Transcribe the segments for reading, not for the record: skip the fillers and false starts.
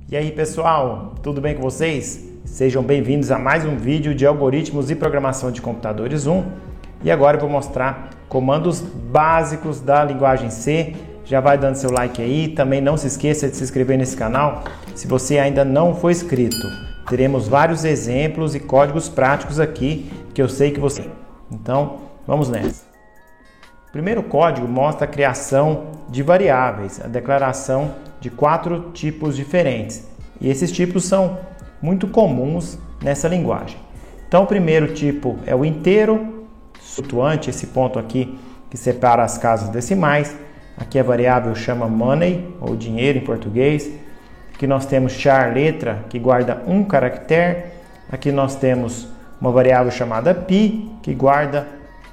E aí pessoal, tudo bem com vocês? Sejam bem-vindos a mais um vídeo de algoritmos e programação de computadores 1. E agora eu vou mostrar comandos básicos da linguagem C. Já vai dando seu like aí, também não se esqueça de se inscrever nesse canal se você ainda não for inscrito. Teremos vários exemplos e códigos práticos aqui que eu sei que você tem. Então, vamos nessa. O primeiro código mostra a criação de variáveis, a declaração de 4 tipos diferentes. E esses tipos são muito comuns nessa linguagem. Então, o primeiro tipo é o inteiro, flutuante, esse ponto aqui que separa as casas decimais. Aqui a variável chama money, ou dinheiro em português. Aqui nós temos char letra, que guarda um caractere. Aqui nós temos uma variável chamada pi, que guarda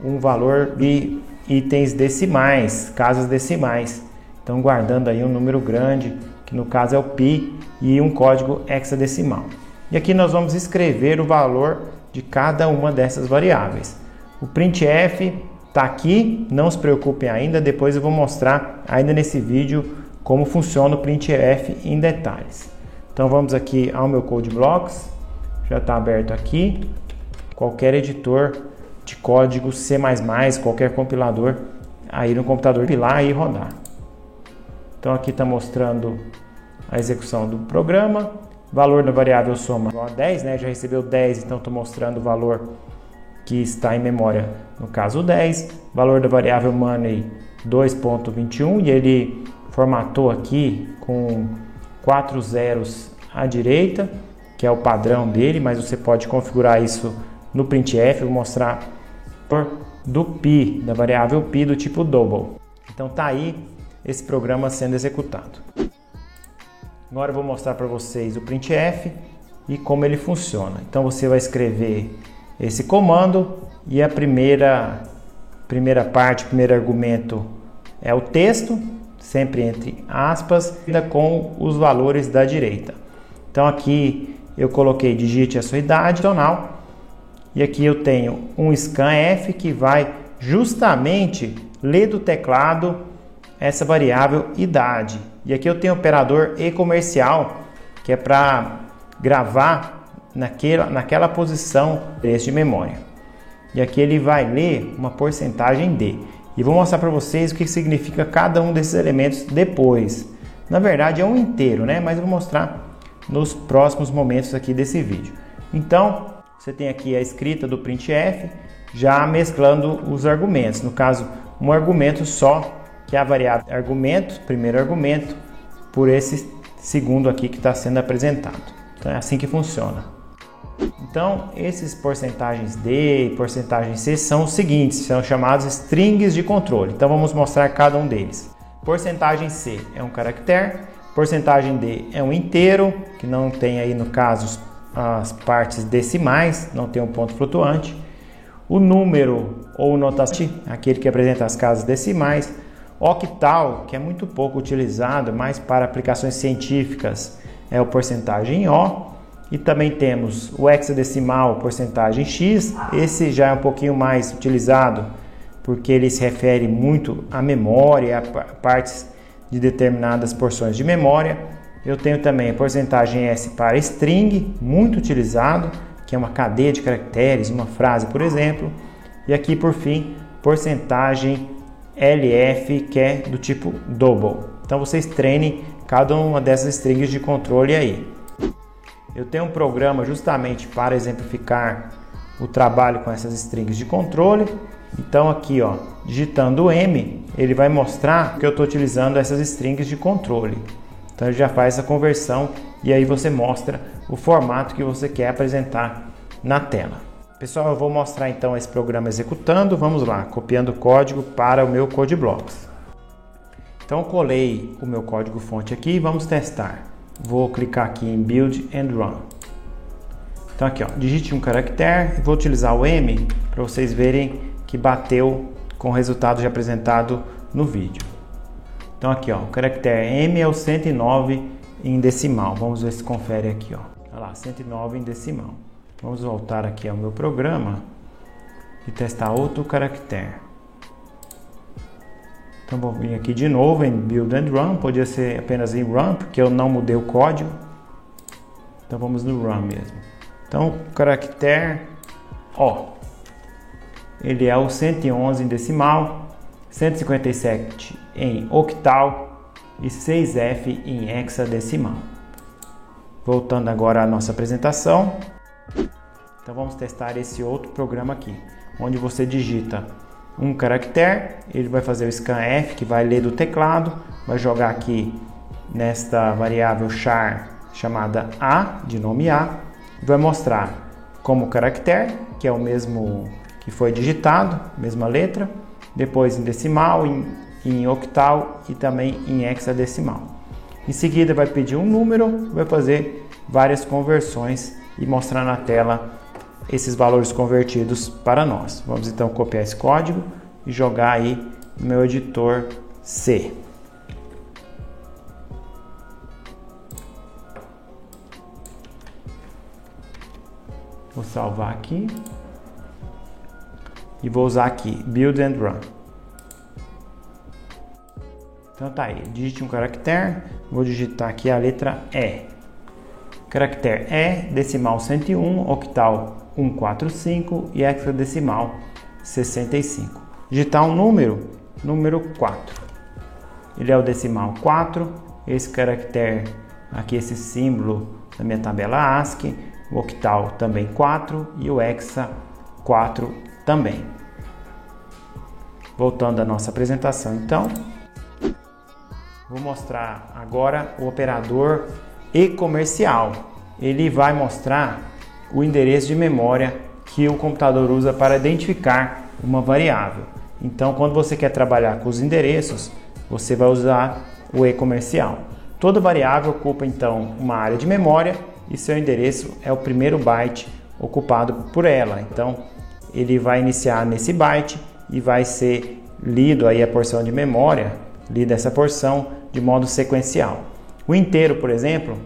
um valor de itens decimais, casas decimais. Então guardando aí um número grande, que no caso é o pi, e um código hexadecimal. E aqui nós vamos escrever o valor de cada uma dessas variáveis. O printf está aqui, não se preocupem ainda, depois eu vou mostrar ainda nesse vídeo como funciona o printf em detalhes. Então vamos aqui ao meu CodeBlocks, já está aberto aqui. Qualquer editor de código C++, qualquer compilador aí no computador, compilar e rodar. Então aqui está mostrando a execução do programa. Valor da variável soma igual a 10, né? Já recebeu 10, então estou mostrando o valor que está em memória, no caso 10. Valor da variável money 2.21 e ele formatou aqui com 4 zeros à direita, que é o padrão dele, mas você pode configurar isso no printf. Vou mostrar do pi, da variável pi do tipo double. Então tá aí esse programa sendo executado. Agora eu vou mostrar para vocês o printf e como ele funciona. Então você vai escrever esse comando e a primeira parte, o primeiro argumento é o texto, sempre entre aspas, ainda com os valores da direita. Então aqui eu coloquei digite a sua idade tonal e aqui eu tenho um scanf que vai justamente ler do teclado essa variável idade. E aqui eu tenho o operador e comercial, que é para gravar naquela posição de memória. E aqui ele vai ler uma porcentagem D. E vou mostrar para vocês o que significa cada um desses elementos depois. Na verdade é um inteiro, né? Mas eu vou mostrar nos próximos momentos aqui desse vídeo. Então, você tem aqui a escrita do printf, já mesclando os argumentos. No caso, um argumento só, que é a variável argumento, primeiro argumento, por esse segundo aqui que está sendo apresentado. Então é assim que funciona. Então esses porcentagens D e porcentagem C são os seguintes, são chamados strings de controle. Então vamos mostrar cada um deles. Porcentagem C é um caractere, porcentagem D é um inteiro, que não tem aí no caso as partes decimais, não tem um ponto flutuante. O número ou notação, aquele que apresenta as casas decimais. Octal, que é muito pouco utilizado, mas para aplicações científicas é o porcentagem O. E também temos o hexadecimal, porcentagem X. Esse já é um pouquinho mais utilizado porque ele se refere muito à memória, a partes de determinadas porções de memória. Eu tenho também a porcentagem S para string, muito utilizado, que é uma cadeia de caracteres, uma frase, por exemplo. E aqui, por fim, porcentagem LF, que é do tipo double. Então vocês treinem cada uma dessas strings de controle aí. Eu tenho um programa justamente para exemplificar o trabalho com essas strings de controle. Então aqui, ó, digitando M, ele vai mostrar que eu estou utilizando essas strings de controle. Então ele já faz essa conversão e aí você mostra o formato que você quer apresentar na tela. Pessoal, eu vou mostrar então esse programa executando. Vamos lá, copiando o código para o meu CodeBlocks. Então eu colei o meu código fonte aqui e vamos testar. Vou clicar aqui em Build and Run. Então aqui, ó, digite um caractere. Vou utilizar o M para vocês verem que bateu com o resultado já apresentado no vídeo. Então aqui, ó, o caractere M é o 109 em decimal. Vamos ver se confere aqui, ó. Olha lá, 109 em decimal. Vamos voltar aqui ao meu programa e testar outro caractere. Então vou vir aqui de novo em Build and Run, podia ser apenas em Run, porque eu não mudei o código. Então vamos no run mesmo. Então o caractere O, ele é o 111 em decimal, 157 em octal e 6F em hexadecimal. Voltando agora à nossa apresentação. Então vamos testar esse outro programa aqui, onde você digita um caractere, ele vai fazer o scanf, que vai ler do teclado, vai jogar aqui nesta variável char chamada A, de nome A, e vai mostrar como caractere, que é o mesmo que foi digitado, mesma letra, depois em decimal, em octal e também em hexadecimal. Em seguida vai pedir um número, vai fazer várias conversões e mostrar na tela esses valores convertidos para nós. Vamos então copiar esse código e jogar aí no meu editor C. Vou salvar aqui e vou usar aqui Build and Run. Então tá aí, digite um caractere, vou digitar aqui a letra E. Caractere E, decimal 101, octal 145 e hexadecimal 65. Digitar um número, número 4. Ele é o decimal 4, esse caractere aqui, esse símbolo da minha tabela ASCII, o octal também 4 e o hexa 4 também. Voltando à nossa apresentação então, vou mostrar agora o operador e-comercial. Ele vai mostrar o endereço de memória que o computador usa para identificar uma variável. Então, quando você quer trabalhar com os endereços, você vai usar o e-comercial. Toda variável ocupa então uma área de memória e seu endereço é o primeiro byte ocupado por ela. Então, ele vai iniciar nesse byte e vai ser lido aí a porção de memória, lida essa porção de modo sequencial. O inteiro, por exemplo,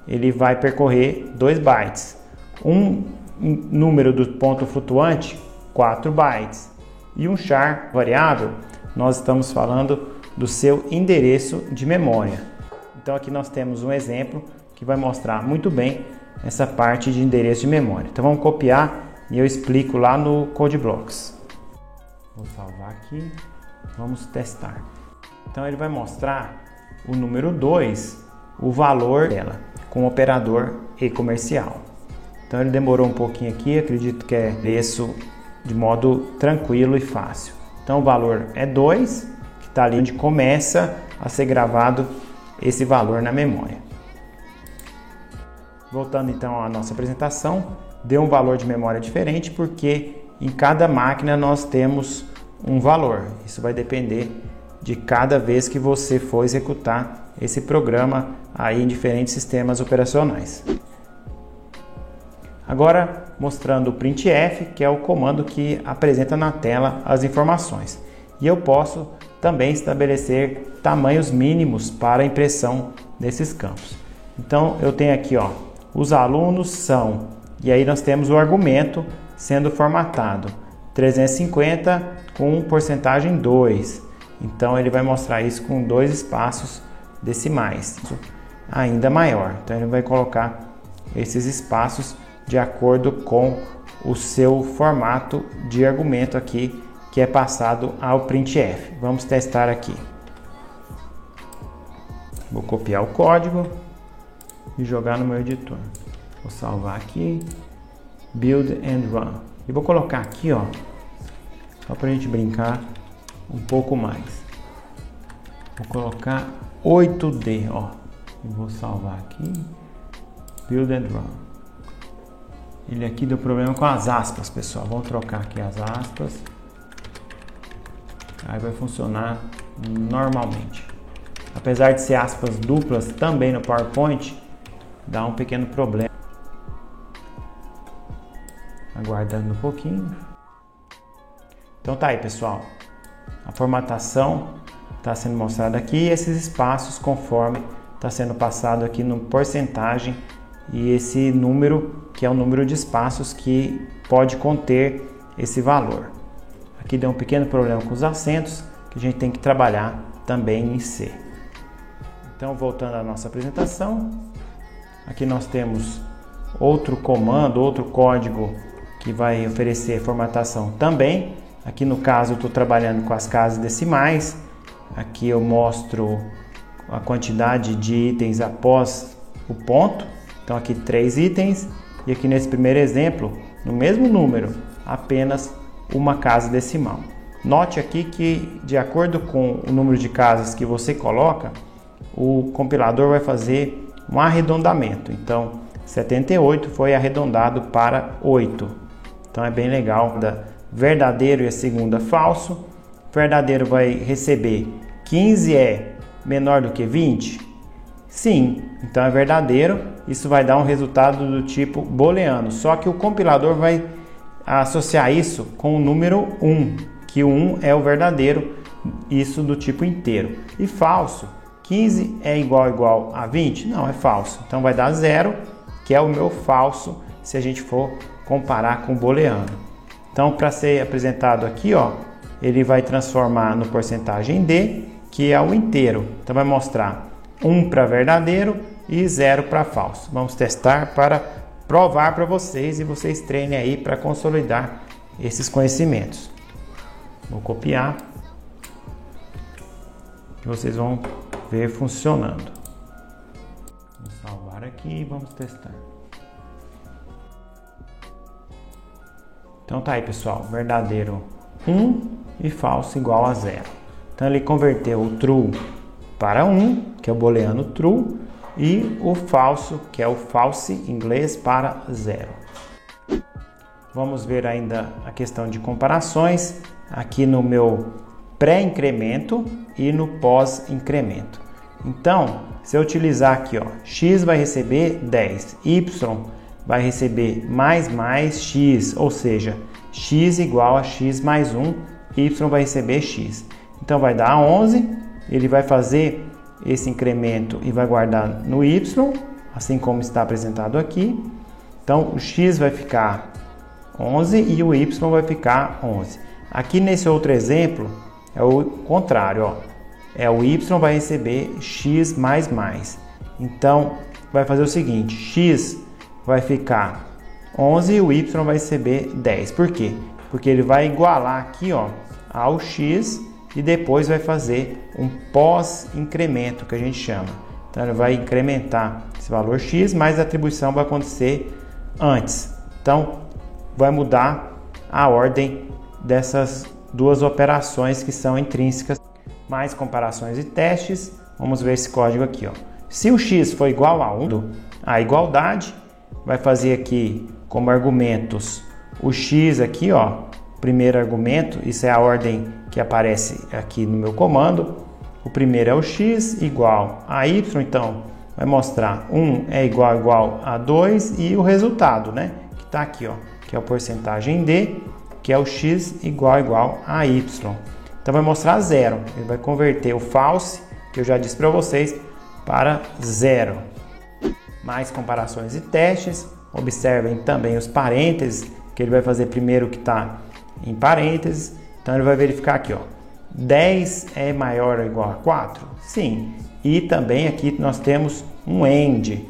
ele vai percorrer 2 bytes. Um número do ponto flutuante, 4 bytes. E um char variável, nós estamos falando do seu endereço de memória. Então aqui nós temos um exemplo que vai mostrar muito bem essa parte de endereço de memória. Então vamos copiar e eu explico lá no CodeBlocks. Vou salvar aqui, vamos testar. Então ele vai mostrar o número 2, o valor dela, com o operador e-comercial. Então ele demorou um pouquinho aqui, acredito que é endereço de modo tranquilo e fácil. Então o valor é 2, que está ali onde começa a ser gravado esse valor na memória. Voltando então à nossa apresentação, deu um valor de memória diferente porque em cada máquina nós temos um valor. Isso vai depender de cada vez que você for executar esse programa aí em diferentes sistemas operacionais. Agora mostrando o printf, que é o comando que apresenta na tela as informações. E eu posso também estabelecer tamanhos mínimos para a impressão desses campos. Então eu tenho aqui, ó, os alunos são, e aí nós temos o argumento sendo formatado 350 com porcentagem 2. Então ele vai mostrar isso com 2 espaços decimais, ainda maior. Então ele vai colocar esses espaços de acordo com o seu formato de argumento aqui, que é passado ao printf. Vamos testar aqui. Vou copiar o código e jogar no meu editor. Vou salvar aqui, Build and Run. E vou colocar aqui, ó, só para a gente brincar um pouco mais. Vou colocar 8D, ó. E vou salvar aqui, Build and Run. Ele aqui deu problema com as aspas, pessoal. Vamos trocar aqui as aspas. Aí vai funcionar normalmente. Apesar de ser aspas duplas também no PowerPoint, dá um pequeno problema. Aguardando um pouquinho. Então tá aí, pessoal. A formatação está sendo mostrada aqui e esses espaços conforme está sendo passado aqui no porcentagem e esse número que é o número de espaços que pode conter esse valor. Aqui deu um pequeno problema com os acentos que a gente tem que trabalhar também em C. Então voltando à nossa apresentação, aqui nós temos outro comando, outro código que vai oferecer formatação também. Aqui no caso eu estou trabalhando com as casas decimais. Aqui eu mostro a quantidade de itens após o ponto. Então aqui 3 itens e aqui nesse primeiro exemplo, no mesmo número, apenas uma casa decimal. Note aqui que de acordo com o número de casas que você coloca, o compilador vai fazer um arredondamento. Então 78 foi arredondado para 8. Então é bem legal. Verdadeiro e a segunda falso. Verdadeiro vai receber 15 é menor do que 20? Sim, então é verdadeiro. Isso vai dar um resultado do tipo booleano, só que o compilador vai associar isso com o número 1, que o 1 é o verdadeiro, isso do tipo inteiro. E falso, 15 é igual a 20? Não, é falso. Então vai dar 0, que é o meu falso, se a gente for comparar com o booleano. Então, para ser apresentado aqui, ó, ele vai transformar no porcentagem D, que é o inteiro. Então vai mostrar 1 para verdadeiro e 0 para falso. Vamos testar para provar para vocês e vocês treinem aí para consolidar esses conhecimentos. Vou copiar e vocês vão ver funcionando. Vou salvar aqui e vamos testar. Então tá aí, pessoal, verdadeiro 1 e falso igual a 0. Então ele converteu o true para 1, que é o booleano true, e o falso, que é o false em inglês, para 0. Vamos ver ainda a questão de comparações aqui no meu pré-incremento e no pós-incremento. Então, se eu utilizar aqui, ó, x vai receber 10, y vai receber mais x, ou seja, x igual a x mais 1, y vai receber x. Então vai dar 11, ele vai fazer esse incremento e vai guardar no y, assim como está apresentado aqui. Então o x vai ficar 11 e o y vai ficar 11. Aqui nesse outro exemplo é o contrário, ó. É o y vai receber x mais. Então vai fazer o seguinte, x vai ficar 11 e o y vai receber 10. Por quê? Porque ele vai igualar aqui, ó, ao x e depois vai fazer um pós-incremento, que a gente chama. Então ele vai incrementar esse valor x, mas a atribuição vai acontecer antes. Então vai mudar a ordem dessas duas operações que são intrínsecas. Mais comparações e testes. Vamos ver esse código aqui, ó. Se o x for igual a 1, a igualdade vai fazer aqui como argumentos o x aqui, ó, primeiro argumento, isso é a ordem que aparece aqui no meu comando. O primeiro é o x igual a y, então vai mostrar 1 é igual a 2 e o resultado, né, que está aqui, ó, que é o porcentagem D, que é o x igual a y. Então vai mostrar 0, ele vai converter o false, que eu já disse para vocês, para 0. Mais comparações e testes. Observem também os parênteses, que ele vai fazer primeiro o que está em parênteses. Então ele vai verificar aqui, ó, 10 é maior ou igual a 4? Sim. E também aqui nós temos um AND.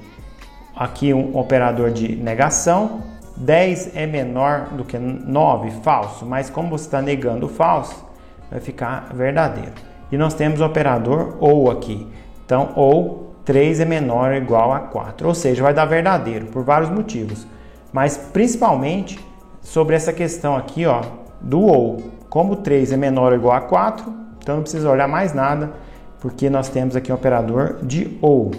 Aqui um operador de negação. 10 é menor do que 9? Falso. Mas como você está negando o falso, vai ficar verdadeiro. E nós temos o operador OU aqui. Então, OU 3 é menor ou igual a 4. Ou seja, vai dar verdadeiro por vários motivos. Mas principalmente sobre essa questão aqui, ó, do OU. Como 3 é menor ou igual a 4, então não precisa olhar mais nada, porque nós temos aqui um operador de OU.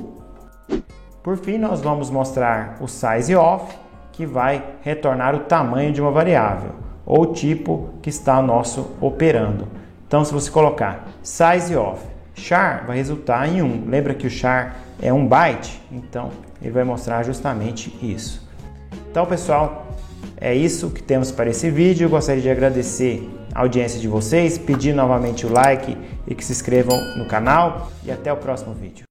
Por fim, nós vamos mostrar o sizeOf, que vai retornar o tamanho de uma variável, ou o tipo que está nosso operando. Então, se você colocar sizeOf char, vai resultar em 1. Lembra que o char é 1 byte? Então, ele vai mostrar justamente isso. Então, pessoal, é isso que temos para esse vídeo. Eu gostaria de agradecer a audiência de vocês, pedir novamente o like e que se inscrevam no canal. E até o próximo vídeo.